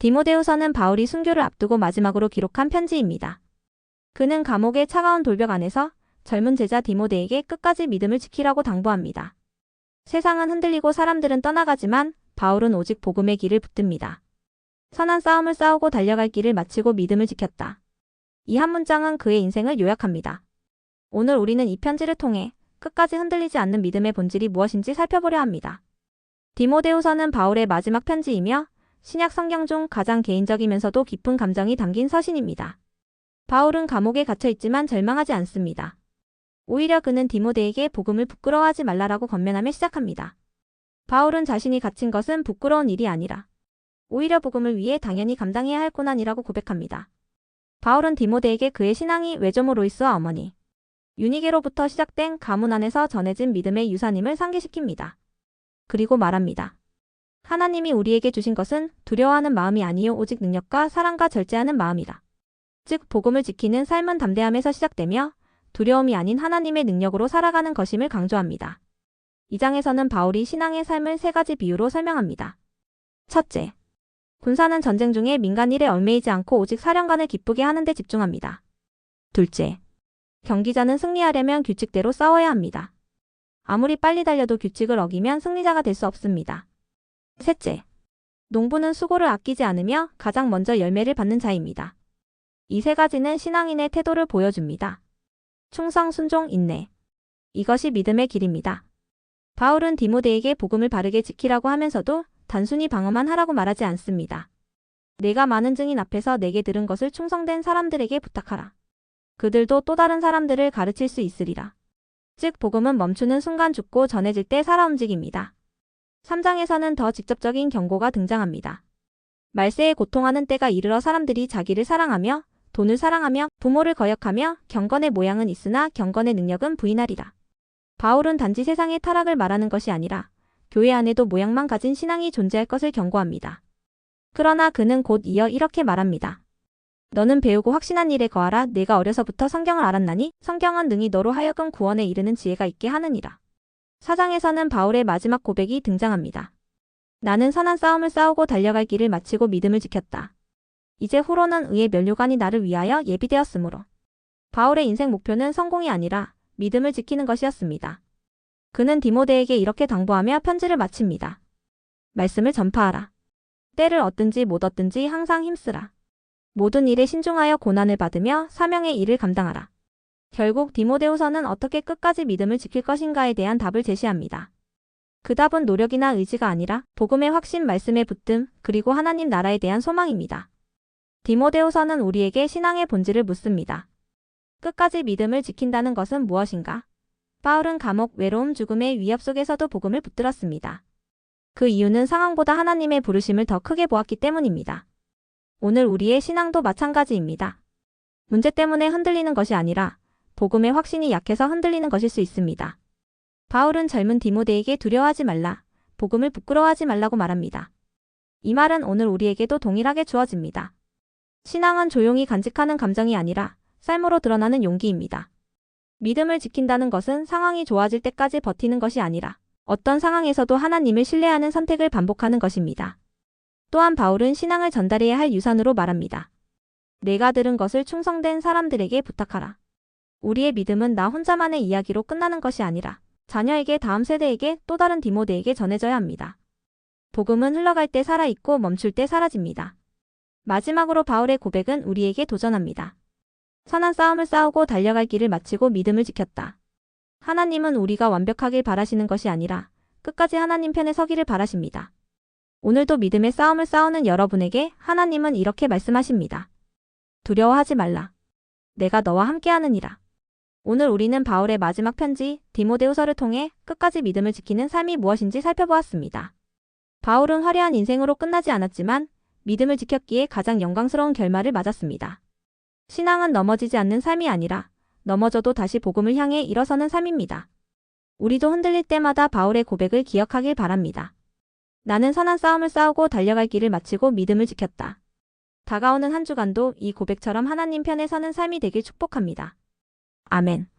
디모데후서는 바울이 순교를 앞두고 마지막으로 기록한 편지입니다. 그는 감옥의 차가운 돌벽 안에서 젊은 제자 디모데에게 끝까지 믿음을 지키라고 당부합니다. 세상은 흔들리고 사람들은 떠나가지만 바울은 오직 복음의 길을 붙듭니다. 선한 싸움을 싸우고 달려갈 길을 마치고 믿음을 지켰다. 이 한 문장은 그의 인생을 요약합니다. 오늘 우리는 이 편지를 통해 끝까지 흔들리지 않는 믿음의 본질이 무엇인지 살펴보려 합니다. 디모데후서는 바울의 마지막 편지이며 신약 성경 중 가장 개인적이면서도 깊은 감정이 담긴 서신입니다. 바울은 감옥에 갇혀 있지만 절망하지 않습니다. 오히려 그는 디모데에게 복음을 부끄러워하지 말라라고 권면하며 시작합니다. 바울은 자신이 갇힌 것은 부끄러운 일이 아니라 오히려 복음을 위해 당연히 감당해야 할 고난이라고 고백합니다. 바울은 디모데에게 그의 신앙이 외조모 로이스와 어머니 유니게로부터 시작된 가문 안에서 전해진 믿음의 유산임을 상기시킵니다. 그리고 말합니다. 하나님이 우리에게 주신 것은 두려워하는 마음이 아니요 오직 능력과 사랑과 절제하는 마음이라. 즉 복음을 지키는 삶은 담대함에서 시작되며 두려움이 아닌 하나님의 능력으로 살아가는 것임을 강조합니다. 이 장에서는 바울이 신앙의 삶을 세 가지 비유로 설명합니다. 첫째, 군사는 전쟁 중에 민간 일에 얽매이지 않고 오직 사령관을 기쁘게 하는 데 집중합니다. 둘째, 경기자는 승리하려면 규칙대로 싸워야 합니다. 아무리 빨리 달려도 규칙을 어기면 승리자가 될 수 없습니다. 셋째, 농부는 수고를 아끼지 않으며 가장 먼저 열매를 받는 자입니다. 이 세 가지는 신앙인의 태도를 보여줍니다. 충성, 순종, 인내. 이것이 믿음의 길입니다. 바울은 디모데에게 복음을 바르게 지키라고 하면서도 단순히 방어만 하라고 말하지 않습니다. 내가 많은 증인 앞에서 내게 들은 것을 충성된 사람들에게 부탁하라. 그들도 또 다른 사람들을 가르칠 수 있으리라. 즉 복음은 멈추는 순간 죽고 전해질 때 살아 움직입니다. 3장에서는 더 직접적인 경고가 등장합니다. 말세에 고통하는 때가 이르러 사람들이 자기를 사랑하며 돈을 사랑하며 부모를 거역하며 경건의 모양은 있으나 경건의 능력은 부인하리라. 바울은 단지 세상의 타락을 말하는 것이 아니라 교회 안에도 모양만 가진 신앙이 존재할 것을 경고합니다. 그러나 그는 곧 이어 이렇게 말합니다. 너는 배우고 확신한 일에 거하라. 내가 어려서부터 성경을 알았나니 성경은 능히 너로 하여금 구원에 이르는 지혜가 있게 하느니라. 4장에서는 바울의 마지막 고백이 등장합니다. 나는 선한 싸움을 싸우고 달려갈 길을 마치고 믿음을 지켰다. 이제 후로는 의의 면류관이 나를 위하여 예비되었으므로. 바울의 인생 목표는 성공이 아니라 믿음을 지키는 것이었습니다. 그는 디모데에게 이렇게 당부하며 편지를 마칩니다. 말씀을 전파하라. 때를 얻든지 못 얻든지 항상 힘쓰라. 모든 일에 신중하여 고난을 받으며 사명의 일을 감당하라. 결국 디모데후서는 어떻게 끝까지 믿음을 지킬 것인가에 대한 답을 제시합니다. 그 답은 노력이나 의지가 아니라 복음의 확신, 말씀의 붙듦, 그리고 하나님 나라에 대한 소망입니다. 디모데후서는 우리에게 신앙의 본질을 묻습니다. 끝까지 믿음을 지킨다는 것은 무엇인가? 바울은 감옥, 외로움, 죽음의 위협 속에서도 복음을 붙들었습니다. 그 이유는 상황보다 하나님의 부르심을 더 크게 보았기 때문입니다. 오늘 우리의 신앙도 마찬가지입니다. 문제 때문에 흔들리는 것이 아니라 복음의 확신이 약해서 흔들리는 것일 수 있습니다. 바울은 젊은 디모데에게 두려워하지 말라, 복음을 부끄러워하지 말라고 말합니다. 이 말은 오늘 우리에게도 동일하게 주어집니다. 신앙은 조용히 간직하는 감정이 아니라 삶으로 드러나는 용기입니다. 믿음을 지킨다는 것은 상황이 좋아질 때까지 버티는 것이 아니라 어떤 상황에서도 하나님을 신뢰하는 선택을 반복하는 것입니다. 또한 바울은 신앙을 전달해야 할 유산으로 말합니다. 내가 들은 것을 충성된 사람들에게 부탁하라. 우리의 믿음은 나 혼자만의 이야기로 끝나는 것이 아니라 자녀에게, 다음 세대에게, 또 다른 디모데에게 전해져야 합니다. 복음은 흘러갈 때 살아있고 멈출 때 사라집니다. 마지막으로 바울의 고백은 우리에게 도전합니다. 선한 싸움을 싸우고 달려갈 길을 마치고 믿음을 지켰다. 하나님은 우리가 완벽하길 바라시는 것이 아니라 끝까지 하나님 편에 서기를 바라십니다. 오늘도 믿음의 싸움을 싸우는 여러분에게 하나님은 이렇게 말씀하십니다. 두려워하지 말라. 내가 너와 함께하느니라. 오늘 우리는 바울의 마지막 편지 디모데후서를 통해 끝까지 믿음을 지키는 삶이 무엇인지 살펴보았습니다. 바울은 화려한 인생으로 끝나지 않았지만 믿음을 지켰기에 가장 영광스러운 결말을 맞았습니다. 신앙은 넘어지지 않는 삶이 아니라 넘어져도 다시 복음을 향해 일어서는 삶입니다. 우리도 흔들릴 때마다 바울의 고백을 기억하길 바랍니다. 나는 선한 싸움을 싸우고 달려갈 길을 마치고 믿음을 지켰다. 다가오는 한 주간도 이 고백처럼 하나님 편에 서는 삶이 되길 축복합니다. 아멘.